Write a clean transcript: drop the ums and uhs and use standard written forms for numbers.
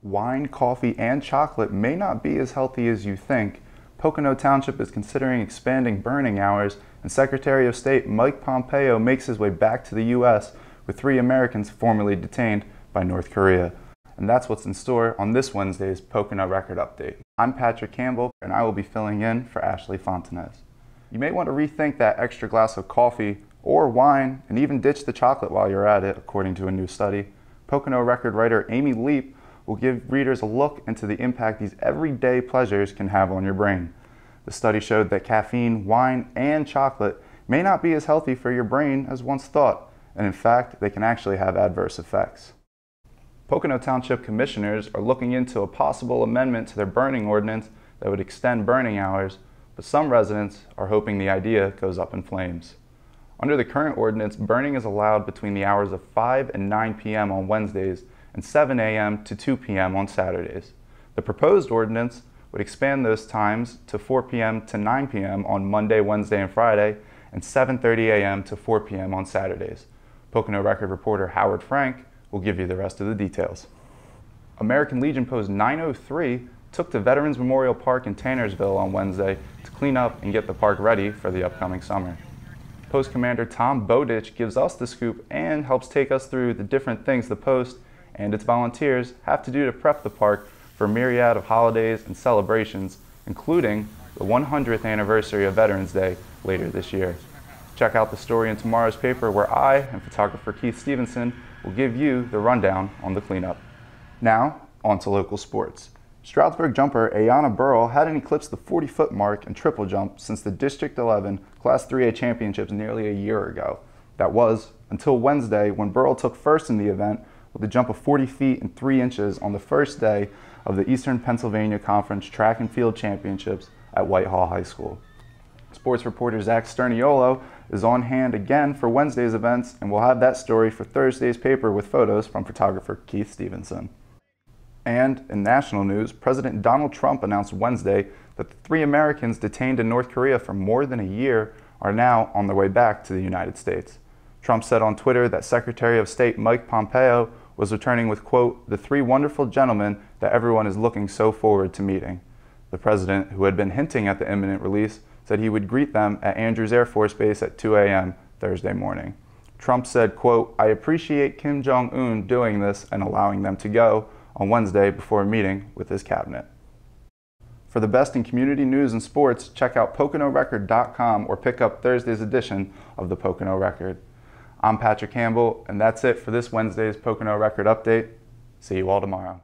Wine, coffee, and chocolate may not be as healthy as you think. Pocono Township is considering expanding burning hours, and Secretary of State Mike Pompeo makes his way back to the U.S. with 3 Americans formerly detained by North Korea. And that's what's in store on this Wednesday's Pocono Record Update. I'm Patrick Campbell, and I will be filling in for Ashley Fontanez. You may want to rethink that extra glass of coffee or wine, and even ditch the chocolate while you're at it, according to a new study. Pocono Record writer Amy Leap will give readers a look into the impact these everyday pleasures can have on your brain. The study showed that caffeine, wine, and chocolate may not be as healthy for your brain as once thought, and in fact, they can actually have adverse effects. Pocono Township commissioners are looking into a possible amendment to their burning ordinance that would extend burning hours, but some residents are hoping the idea goes up in flames. Under the current ordinance, burning is allowed between the hours of 5 and 9 p.m. on Wednesdays and 7 a.m. to 2 p.m. on Saturdays. The proposed ordinance would expand those times to 4 p.m. to 9 p.m. on Monday, Wednesday, and Friday, and 7:30 a.m. to 4 p.m. on Saturdays. Pocono Record reporter Howard Frank will give you the rest of the details. American Legion Post 903 took to Veterans Memorial Park in Tannersville on Wednesday to clean up and get the park ready for the upcoming summer. Post Commander Tom Bowditch gives us the scoop and helps take us through the different things the Post and its volunteers have to do to prep the park for a myriad of holidays and celebrations, including the 100th anniversary of Veterans Day later this year. Check out the story in tomorrow's paper where I and photographer Keith Stevenson will give you the rundown on the cleanup. Now, on to local sports. Stroudsburg jumper Ayana Burrell hadn't eclipsed the 40-foot mark in triple jump since the District 11 Class 3A Championships nearly a year ago. That was until Wednesday, when Burrell took first in the event with a jump of 40 feet and 3 inches on the first day of the Eastern Pennsylvania Conference Track and Field Championships at Whitehall High School. Sports reporter Zach Sterniolo is on hand again for Wednesday's events, and we'll have that story for Thursday's paper with photos from photographer Keith Stevenson. And in national news, President Donald Trump announced Wednesday that the 3 Americans detained in North Korea for more than a year are now on their way back to the United States. Trump said on Twitter that Secretary of State Mike Pompeo was returning with, quote, "the 3 wonderful gentlemen that everyone is looking so forward to meeting." The president, who had been hinting at the imminent release, said he would greet them at Andrews Air Force Base at 2 a.m. Thursday morning. Trump said, quote, "I appreciate Kim Jong-un doing this and allowing them to go," on Wednesday before a meeting with his cabinet. For the best in community news and sports, check out PoconoRecord.com or pick up Thursday's edition of the Pocono Record. I'm Patrick Campbell, and that's it for this Wednesday's Pocono Record Update. See you all tomorrow.